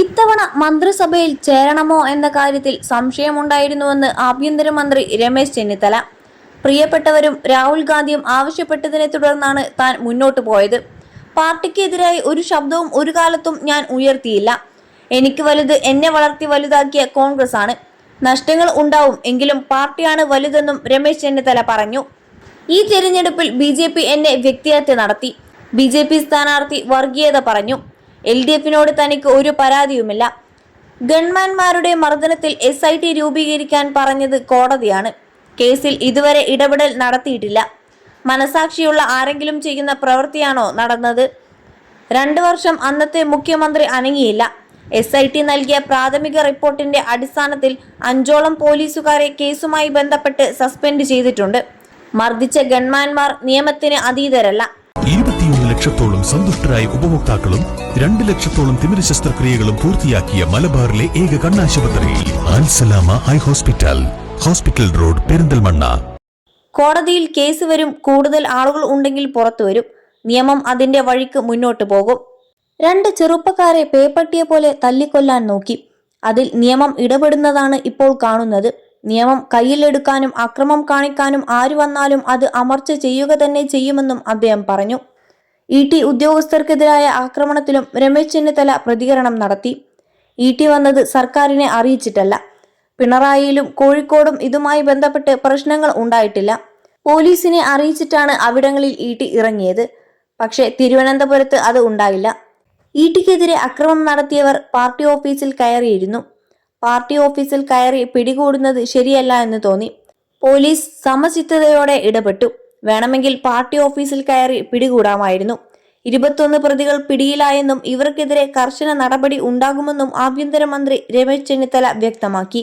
ഇത്തവണ മന്ത്രിസഭയിൽ ചേരണമോ എന്ന കാര്യത്തിൽ സംശയമുണ്ടായിരുന്നുവെന്ന് ആഭ്യന്തരമന്ത്രി രമേശ് ചെന്നിത്തല. പ്രിയപ്പെട്ടവരും രാഹുൽ ഗാന്ധിയും ആവശ്യപ്പെട്ടതിനെ തുടർന്നാണ് താൻ മുന്നോട്ടു പോയത്. പാർട്ടിക്കെതിരായി ഒരു ശബ്ദവും ഒരു കാലത്തും ഞാൻ ഉയർത്തിയില്ല. എനിക്ക് വലുത് എന്നെ വളർത്തി വലുതാക്കിയ കോൺഗ്രസ് ആണ്. നഷ്ടങ്ങൾ ഉണ്ടാവും, എങ്കിലും പാർട്ടിയാണ് വലുതെന്നും രമേശ് ചെന്നിത്തല പറഞ്ഞു. ഈ തെരഞ്ഞെടുപ്പിൽ BJP എന്നെ വ്യക്തിഹത്യ നടത്തി. BJP സ്ഥാനാർത്ഥി വർഗീയത പറഞ്ഞു. LDFിനോട് തനിക്ക് ഒരു പരാതിയുമില്ല. ഗൺമാൻമാരുടെ മർദ്ദനത്തിൽ SIT രൂപീകരിക്കാൻ പറഞ്ഞത് കോടതിയാണ്. കേസിൽ ഇതുവരെ ഇടപെടൽ നടത്തിയിട്ടില്ല. മനസാക്ഷിയുള്ള ആരെങ്കിലും ചെയ്യുന്ന പ്രവൃത്തിയാണോ നടന്നത്? 2 വർഷം അന്നത്തെ മുഖ്യമന്ത്രി അനങ്ങിയില്ല. SIT നൽകിയ പ്രാഥമിക റിപ്പോർട്ടിന്റെ അടിസ്ഥാനത്തിൽ 5ഓളം പോലീസുകാരെ കേസുമായി ബന്ധപ്പെട്ട് സസ്പെൻഡ് ചെയ്തിട്ടുണ്ട്. മർദ്ദിച്ച ഗൺമാൻമാർ നിയമത്തിന് അതീതരല്ല. 21 ലക്ഷത്തോളം സന്തുഷ്ടരായ ഉപഭോക്താക്കളും 2 ലക്ഷത്തോളം തിമിര ശസ്ത്രക്രിയകളും പൂർത്തിയാക്കിയ മലബാറിലെ ഏക കണ്ണാശുപത്രി Al Salama high hospital, hospital road, Perinthalmanna. കോടതിയിൽ കേസ് വരും. കൂടുതൽ ആളുകൾ ഉണ്ടെങ്കിൽ പുറത്തു വരും. നിയമം അതിന്റെ വഴിക്ക് മുന്നോട്ട് പോകും. 2 ചെറുപ്പക്കാരെ പേപ്പട്ടിയെ പോലെ തല്ലിക്കൊല്ലാൻ നോക്കി. അതിൽ നിയമം ഇടപെടുന്നതാണ് ഇപ്പോൾ കാണുന്നത്. നിയമം കയ്യിലെടുക്കാനും അക്രമം കാണിക്കാനും ആര് വന്നാലും അത് അമർച്ച ചെയ്യുക തന്നെ ചെയ്യുമെന്നും അദ്ദേഹം പറഞ്ഞു. ET ഉദ്യോഗസ്ഥർക്കെതിരായ ആക്രമണത്തിലും രമേശ് ചെന്നിത്തല പ്രതികരണം നടത്തി. ET വന്നത് സർക്കാരിനെ അറിയിച്ചിട്ടല്ല. പിണറായിയിലും കോഴിക്കോടും ഇതുമായി ബന്ധപ്പെട്ട് പ്രശ്നങ്ങൾ ഉണ്ടായിട്ടില്ല. പോലീസിനെ അറിയിച്ചിട്ടാണ് അവിടങ്ങളിൽ ET ഇറങ്ങിയത്. പക്ഷേ തിരുവനന്തപുരത്ത് അത് ഉണ്ടായില്ല. ETക്കെതിരെ അക്രമം നടത്തിയവർ പാർട്ടി ഓഫീസിൽ കയറിയിരുന്നു. പാർട്ടി ഓഫീസിൽ കയറി പിടികൂടുന്നത് ശരിയല്ല എന്ന് തോന്നി. പോലീസ് സമചിത്തതയോടെ ഇടപെട്ടു. വേണമെങ്കിൽ പാർട്ടി ഓഫീസിൽ കയറി പിടികൂടാമായിരുന്നു. 21 പ്രതികൾ പിടിയിലായെന്നും ഇവർക്കെതിരെ കർശന നടപടി ഉണ്ടാകുമെന്നും ആഭ്യന്തരമന്ത്രി രമേശ് ചെന്നിത്തല വ്യക്തമാക്കി.